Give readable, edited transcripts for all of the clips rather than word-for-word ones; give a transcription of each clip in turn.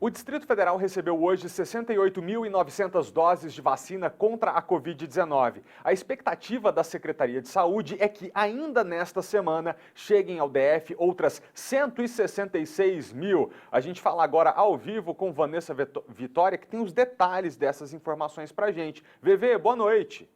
O Distrito Federal recebeu hoje 68.900 doses de vacina contra a Covid-19. A expectativa da Secretaria de Saúde é que ainda nesta semana cheguem ao DF outras 166 mil. A gente fala agora ao vivo com Vanessa Vitória, que tem os detalhes dessas informações pra gente. VV, boa noite.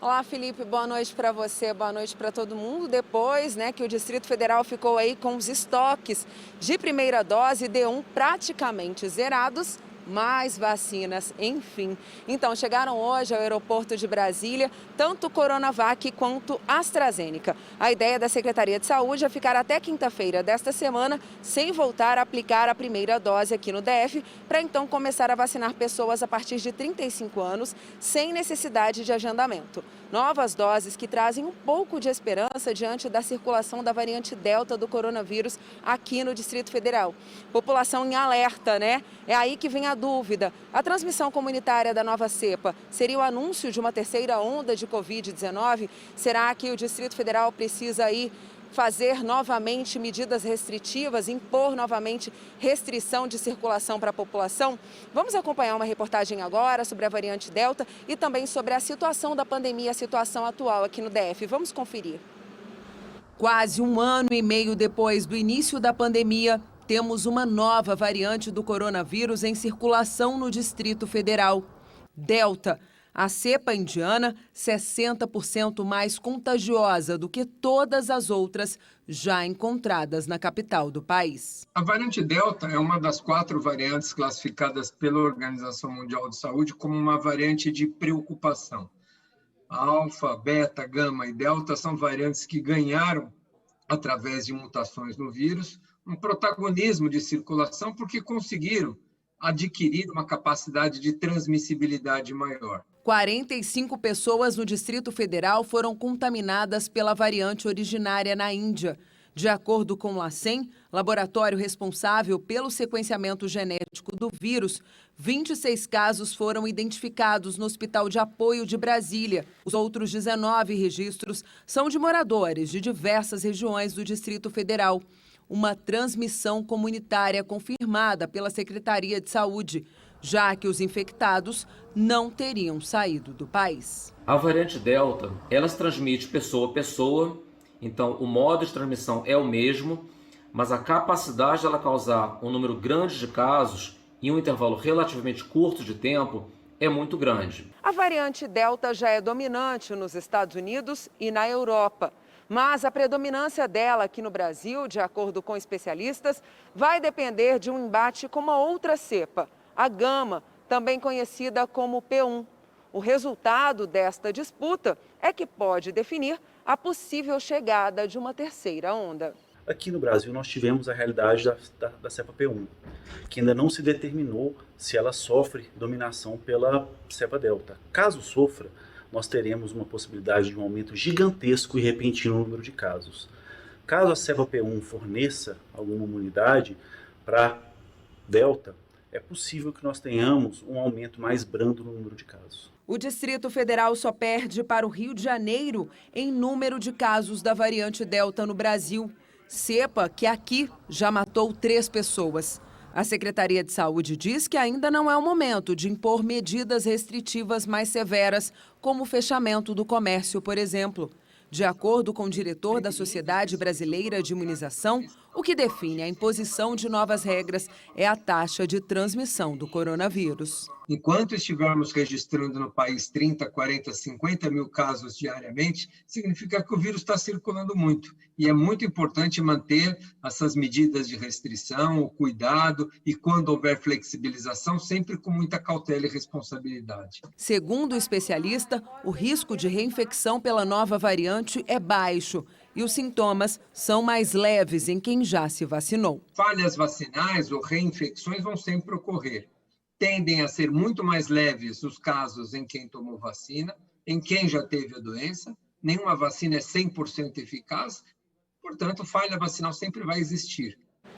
Olá, Felipe, boa noite para você, boa noite para todo mundo. Depois, que o Distrito Federal ficou aí com os estoques de primeira dose D1 praticamente zerados, mais vacinas, enfim. Então, chegaram hoje ao aeroporto de Brasília tanto Coronavac quanto AstraZeneca. A ideia da Secretaria de Saúde é ficar até quinta-feira desta semana sem voltar a aplicar a primeira dose aqui no DF, para então começar a vacinar pessoas a partir de 35 anos, sem necessidade de agendamento. Novas doses que trazem um pouco de esperança diante da circulação da variante Delta do coronavírus aqui no Distrito Federal. População em alerta, É aí que vem a dúvida. A transmissão comunitária da nova cepa seria o anúncio de uma terceira onda de Covid-19? Será que o Distrito Federal precisa aí fazer novamente medidas restritivas, impor novamente restrição de circulação para a população? Vamos acompanhar uma reportagem agora sobre a variante Delta e também sobre a situação da pandemia, a situação atual aqui no DF. Vamos conferir. Quase um ano e meio depois do início da pandemia, temos uma nova variante do coronavírus em circulação no Distrito Federal. Delta. A cepa indiana, 60% mais contagiosa do que todas as outras já encontradas na capital do país. A variante Delta é uma das 4 variantes classificadas pela Organização Mundial de Saúde como uma variante de preocupação. A alfa, beta, gama e delta são variantes que ganharam, através de mutações no vírus, um protagonismo de circulação porque conseguiram adquirir uma capacidade de transmissibilidade maior. 45 pessoas no Distrito Federal foram contaminadas pela variante originária na Índia. De acordo com o LACEN, laboratório responsável pelo sequenciamento genético do vírus, 26 casos foram identificados no Hospital de Apoio de Brasília. Os outros 19 registros são de moradores de diversas regiões do Distrito Federal. Uma transmissão comunitária confirmada pela Secretaria de Saúde, já que os infectados não teriam saído do país. A variante Delta, ela se transmite pessoa a pessoa, então o modo de transmissão é o mesmo, mas a capacidade de ela causar um número grande de casos em um intervalo relativamente curto de tempo é muito grande. A variante Delta já é dominante nos Estados Unidos e na Europa. Mas a predominância dela aqui no Brasil, de acordo com especialistas, vai depender de um embate com uma outra cepa, a gama, também conhecida como P1. O resultado desta disputa é que pode definir a possível chegada de uma terceira onda. Aqui no Brasil nós tivemos a realidade da cepa P1, que ainda não se determinou se ela sofre dominação pela cepa Delta. Caso sofra, nós teremos uma possibilidade de um aumento gigantesco e repentino no número de casos. Caso a cepa P1 forneça alguma imunidade para Delta, é possível que nós tenhamos um aumento mais brando no número de casos. O Distrito Federal só perde para o Rio de Janeiro em número de casos da variante Delta no Brasil. Cepa que aqui já matou 3 pessoas. A Secretaria de Saúde diz que ainda não é o momento de impor medidas restritivas mais severas, como o fechamento do comércio, por exemplo. De acordo com o diretor da Sociedade Brasileira de Imunização, o que define a imposição de novas regras é a taxa de transmissão do coronavírus. Enquanto estivermos registrando no país 30, 40, 50 mil casos diariamente, significa que o vírus está circulando muito. E é muito importante manter essas medidas de restrição, o cuidado e, quando houver flexibilização, sempre com muita cautela e responsabilidade. Segundo o especialista, o risco de reinfecção pela nova variante é baixo e os sintomas são mais leves em quem já se vacinou. Falhas vacinais ou reinfecções vão sempre ocorrer. Tendem a ser muito mais leves os casos em quem tomou vacina, em quem já teve a doença. Nenhuma vacina é 100% eficaz, portanto, falha vacinal sempre vai existir.